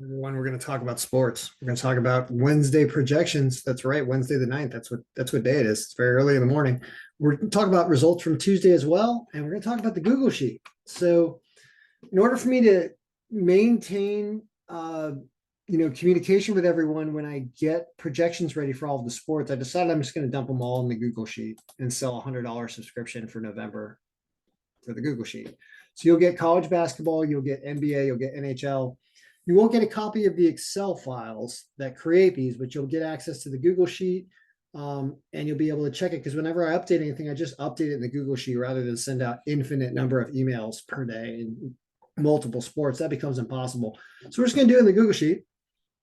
Everyone, we're going to talk about sports. We're going to talk about Wednesday projections. That's right, Wednesday the 9th. That's what day it is. It's very early in the morning. We're going to talk about results from Tuesday as well, and we're going to talk about the Google Sheet. So, in order for me to maintain, communication with everyone when I get projections ready for all of the sports, I decided I'm just going to dump them all in the Google Sheet and sell $100 subscription for November for the Google Sheet. So you'll get college basketball, you'll get NBA, you'll get NHL. You won't get a copy of the Excel files that create these, but you'll get access to the Google Sheet, and you'll be able to check it because whenever I update anything, I just update it in the Google Sheet rather than send out infinite number of emails per day and multiple sports. That becomes impossible. So we're just going to do it in the Google Sheet.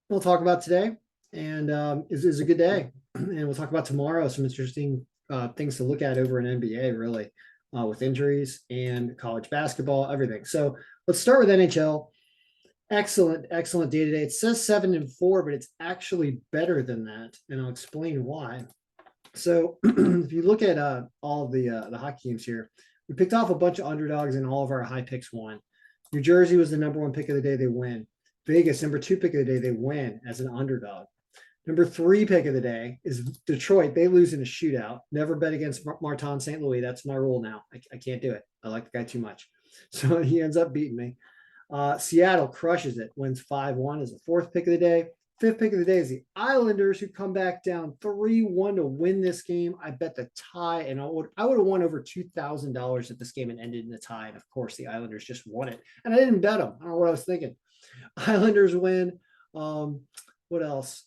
We'll talk about today, and is a good day, and we'll talk about tomorrow. Some interesting things to look at over in NBA, really, with injuries and college basketball, everything. So let's start with NHL. Excellent day today. It says 7-4, but it's actually better than that, and I'll explain why. So if you look at all of the hockey games here, we picked off a bunch of underdogs, and all of our high picks won. New Jersey was the number 1 pick of the day. They win. Vegas, number 2 pick of the day. They win as an underdog. Number 3 pick of the day is Detroit. They lose in a shootout. Never bet against Martin St. Louis. That's my rule now. I can't do it. I like the guy too much. So he ends up beating me. Seattle crushes it, wins 5-1 as the 4th pick of the day. 5th pick of the day is the Islanders, who come back down 3-1 to win this game. I bet the tie, and I would have won over $2,000 if this game had ended in a tie. And of course, the Islanders just won it. And I didn't bet them. I don't know what I was thinking. Islanders win. What else?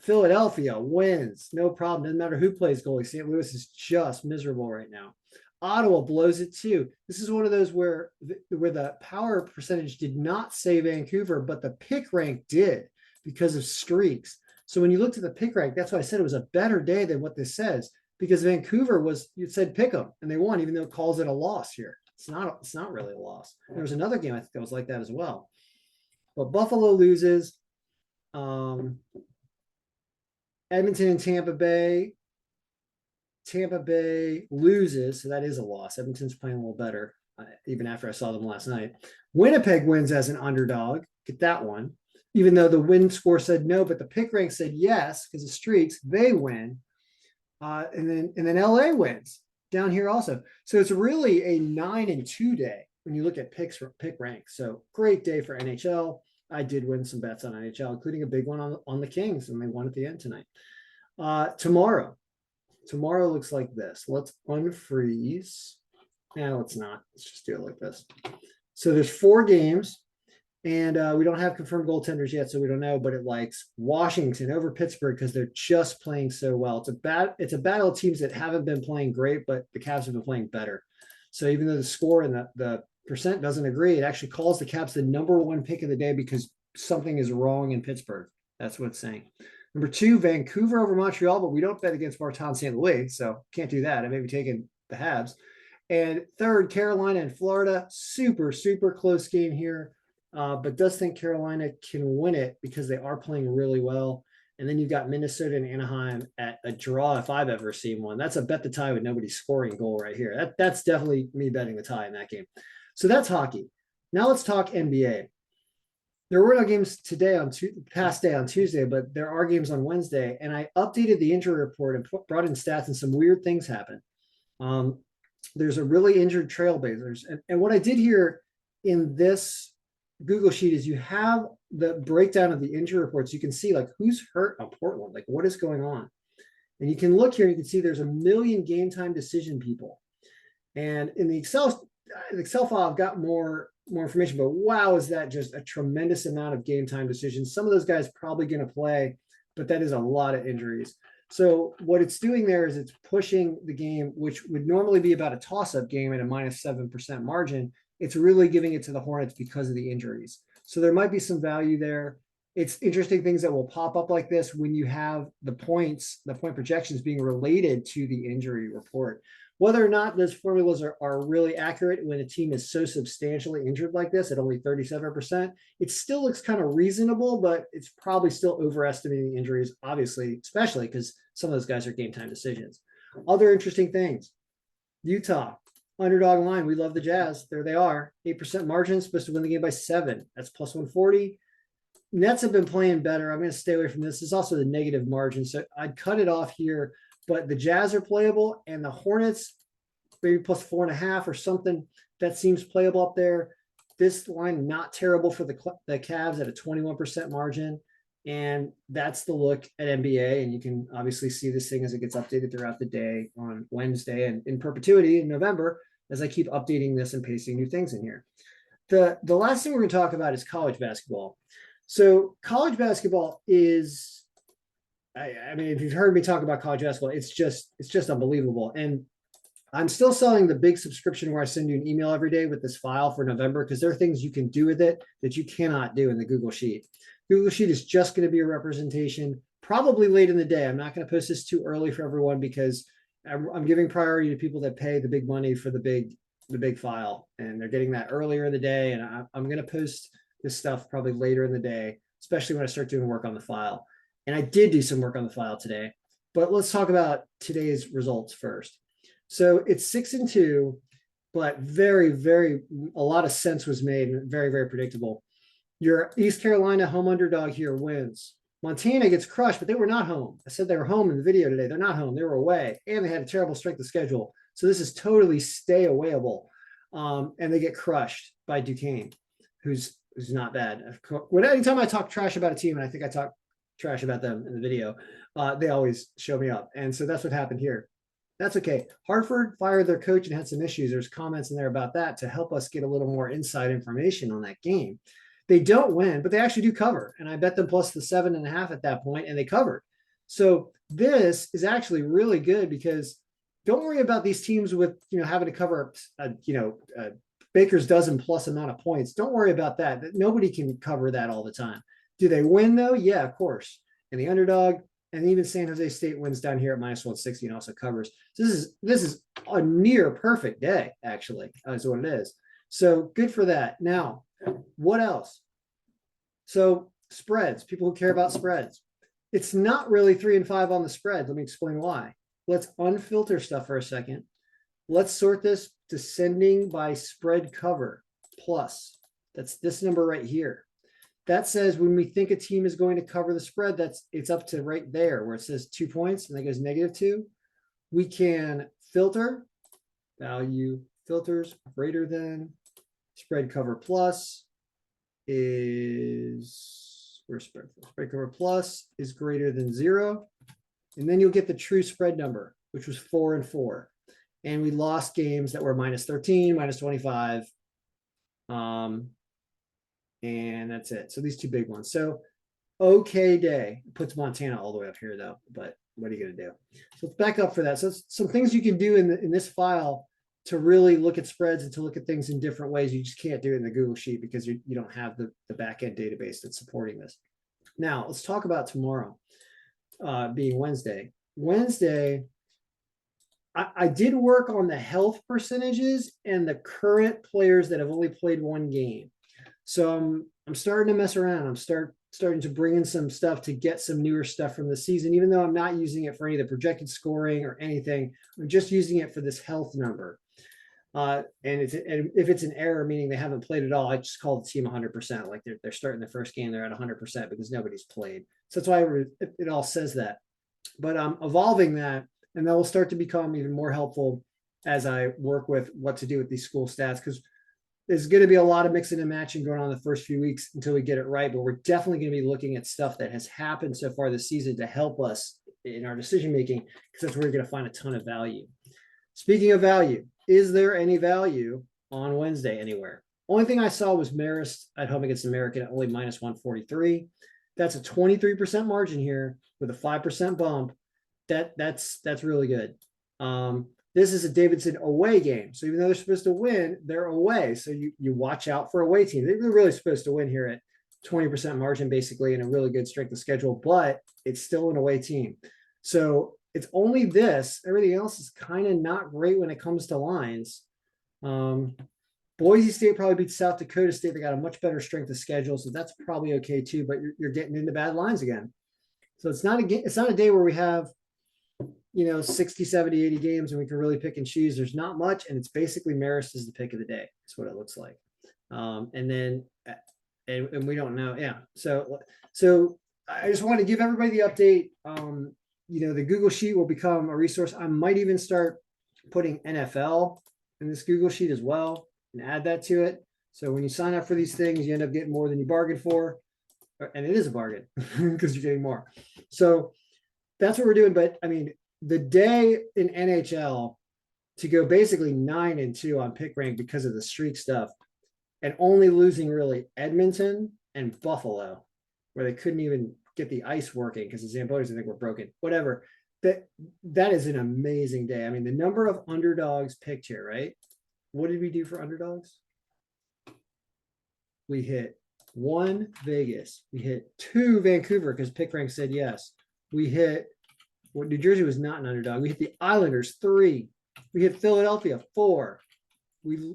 Philadelphia wins. No problem. Doesn't matter who plays goalie. St. Louis is just miserable right now. Ottawa blows it too. This is one of those where the power percentage did not say Vancouver, but the pick rank did because of streaks. So when you looked at the pick rank, that's why I said it was a better day than what this says, because Vancouver you said pick them and they won, even though it calls it a loss here. It's not really a loss. There was another game I think that was like that as well. But Buffalo loses. Edmonton and Tampa Bay. Tampa Bay loses, so that is a loss. Edmonton's playing a little better, even after I saw them last night. Winnipeg wins as an underdog. Get that one. Even though the win score said no, but the pick rank said yes because of streaks. They win. And then LA wins down here also. So it's really a 9-2 day when you look at pick rank. So great day for NHL. I did win some bets on NHL, including a big one on the Kings, and they won at the end tonight. Tomorrow looks like this. Let's unfreeze. No, let's not. Let's just do it like this. So there's 4 games, and we don't have confirmed goaltenders yet, so we don't know. But it likes Washington over Pittsburgh because they're just playing so well. It's a battle of teams that haven't been playing great, but the Cavs have been playing better. So even though the score and the percent doesn't agree, it actually calls the Caps the number 1 pick of the day because something is wrong in Pittsburgh. That's what it's saying. Number 2, Vancouver over Montreal, but we don't bet against Martin St. Louis, so can't do that. I may be taking the Habs. And 3rd, Carolina and Florida. Super, super close game here, but does think Carolina can win it because they are playing really well. And then you've got Minnesota and Anaheim at a draw if I've ever seen one. That's a bet the tie with nobody scoring goal right here. That's definitely me betting the tie in that game. So that's hockey. Now let's talk NBA. There were no games today past day on Tuesday, but there are games on Wednesday. And I updated the injury report and brought in stats, and some weird things happened. There's a really injured Trailblazers. And what I did here in this Google Sheet is you have the breakdown of the injury reports. You can see like who's hurt on Portland, like what is going on. And you can look here, you can see there's a million game time decision people. And in the Excel file, I've got more information, but wow, is that just a tremendous amount of game time decisions. Some of those guys probably going to play, but that is a lot of injuries. So what it's doing there is it's pushing the game, which would normally be about a toss-up game at a -7% margin. It's really giving it to the Hornets because of the injuries. So there might be some value there. It's interesting things that will pop up like this when you have the point projections being related to the injury report. Whether or not those formulas are really accurate when a team is so substantially injured like this at only 37%, it still looks kind of reasonable, but it's probably still overestimating the injuries, obviously, especially because some of those guys are game time decisions. Other interesting things. Utah, underdog line. We love the Jazz. There they are. 8% margin, supposed to win the game by 7. That's plus 140. Nets have been playing better. I'm going to stay away from this. This is also the negative margin, so I'd cut it off here. But the Jazz are playable, and the Hornets maybe plus 4.5 or something that seems playable up there. This line not terrible for the Cavs at a 21% margin, and that's the look at NBA. And you can obviously see this thing as it gets updated throughout the day on Wednesday and in perpetuity in November as I keep updating this and pasting new things in here. The last thing we're going to talk about is college basketball. So college basketball is, I mean, if you've heard me talk about college basketball, it's just unbelievable. And I'm still selling the big subscription where I send you an email every day with this file for November, because there are things you can do with it that you cannot do in the Google Sheet. Google Sheet is just going to be a representation, probably late in the day. I'm not going to post this too early for everyone because I'm giving priority to people that pay the big money for the big file, and they're getting that earlier in the day. And I'm going to post this stuff probably later in the day, especially when I start doing work on the file. And I did do some work on the file today, but let's talk about today's results first. So it's 6-2, but a lot of sense was made and very, very predictable. Your East Carolina home underdog here wins. Montana gets crushed, but they were not home. I said they were home in the video today. They're not home. They were away, and they had a terrible strength of schedule. So this is totally stay awayable. And they get crushed by Duquesne, who's not bad. Anytime I talk trash about a team, and I think I talk trash about them in the video, they always show me up. And so that's what happened here. That's okay. Hartford fired their coach and had some issues. There's comments in there about that to help us get a little more inside information on that game. They don't win, but they actually do cover. And I bet them plus the 7.5 at that point, and they covered. So this is actually really good, because don't worry about these teams with, having to cover, Baker's dozen plus amount of points. Don't worry about that. Nobody can cover that all the time. Do they win though? Yeah, of course. And the underdog, and even San Jose State wins down here at minus 160 and also covers. So this is a near perfect day, actually, is what it is. So good for that. Now, what else? So spreads, people who care about spreads. It's not really 3 and 5 on the spread. Let me explain why. Let's unfilter stuff for a second. Let's sort this descending by spread cover plus. That's this number right here. That says when we think a team is going to cover the spread, it's up to right there where it says 2 points and that goes -2. We can filter, value filters greater than, spread cover plus is, where's spread cover plus is greater than 0. And then you'll get the true spread number, which was 4 and 4. And we lost games that were -13, -25. And that's it. So these two big ones. So okay day. It puts Montana all the way up here though, but what are you going to do? So let's back up for that. So some things you can do in this file to really look at spreads and to look at things in different ways. You just can't do it in the Google Sheet because you don't have the back-end database that's supporting this. Now let's talk about tomorrow, being Wednesday. I did work on the health percentages and the current players that have only played one game. So I'm starting to mess around. I'm starting to bring in some stuff to get some newer stuff from the season, even though I'm not using it for any of the projected scoring or anything. I'm just using it for this health number. And if it's an error, meaning they haven't played at all, I just call the team 100%. Like they're starting the first game, they're at 100% because nobody's played. So that's why it all says that. But I'm evolving that, and that will start to become even more helpful as I work with what to do with these school stats, because there's going to be a lot of mixing and matching going on the first few weeks until we get it right. But we're definitely going to be looking at stuff that has happened so far this season to help us in our decision making, because that's where you're going to find a ton of value. Speaking of value, is there any value on Wednesday anywhere? Only thing I saw was Marist at home against American at only -143. That's a 23% margin here with a 5% bump. That's really good. This is a Davidson away game. So even though they're supposed to win, they're away. So you watch out for away teams. They're really supposed to win here at 20% margin, basically, and a really good strength of schedule, but it's still an away team. So it's only this. Everything else is kind of not great when it comes to lines. Boise State probably beats South Dakota State. They got a much better strength of schedule, so that's probably okay too, but you're getting into bad lines again. So it's not a day where we have 60, 70, 80 games and we can really pick and choose. There's not much, and it's basically Marist is the pick of the day. That's what it looks like. And then and we don't know. Yeah. So I just want to give everybody the update. The Google Sheet will become a resource. I might even start putting NFL in this Google Sheet as well and add that to it. So when you sign up for these things, you end up getting more than you bargained for. And it is a bargain because you're getting more. So that's what we're doing. But I mean, the day in NHL to go basically 9-2 on pick rank because of the streak stuff and only losing really Edmonton and Buffalo, where they couldn't even get the ice working because the Zambonis, I think, were broken. Whatever. That is an amazing day. I mean, the number of underdogs picked here, right? What did we do for underdogs? We hit 1 Vegas. We hit 2 Vancouver because pick rank said yes. We hit New Jersey was not an underdog. We hit the Islanders 3. We hit Philadelphia 4. We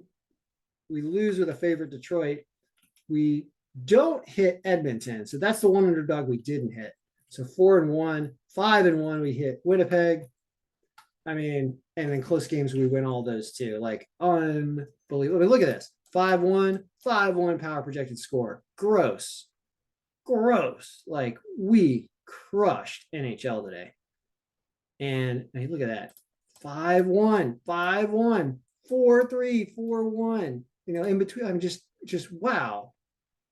lose with a favorite Detroit. We don't hit Edmonton. So that's the one underdog we didn't hit. So 4-1, 5-1, we hit Winnipeg. I mean, and in close games, we win all those too. Like unbelievable. I mean, look at this. 5-1, 5-1 power projected score. Gross. Like we crushed NHL today. And I mean, look at that. 5-1, 5-1, 4-3, 4-1. In between, I'm just wow.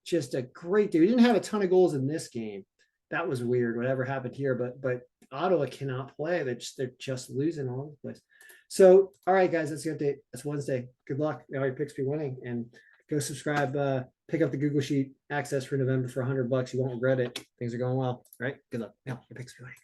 Just a great day. We didn't have a ton of goals in this game. That was weird, whatever happened here. But Ottawa cannot play. They're just losing all over the place. So, all right, guys, that's the update. That's Wednesday. Good luck. All your picks be winning. And go subscribe. Pick up the Google Sheet access for November for $100. You won't regret it. Things are going well. All right. Good luck. Now, your picks be winning.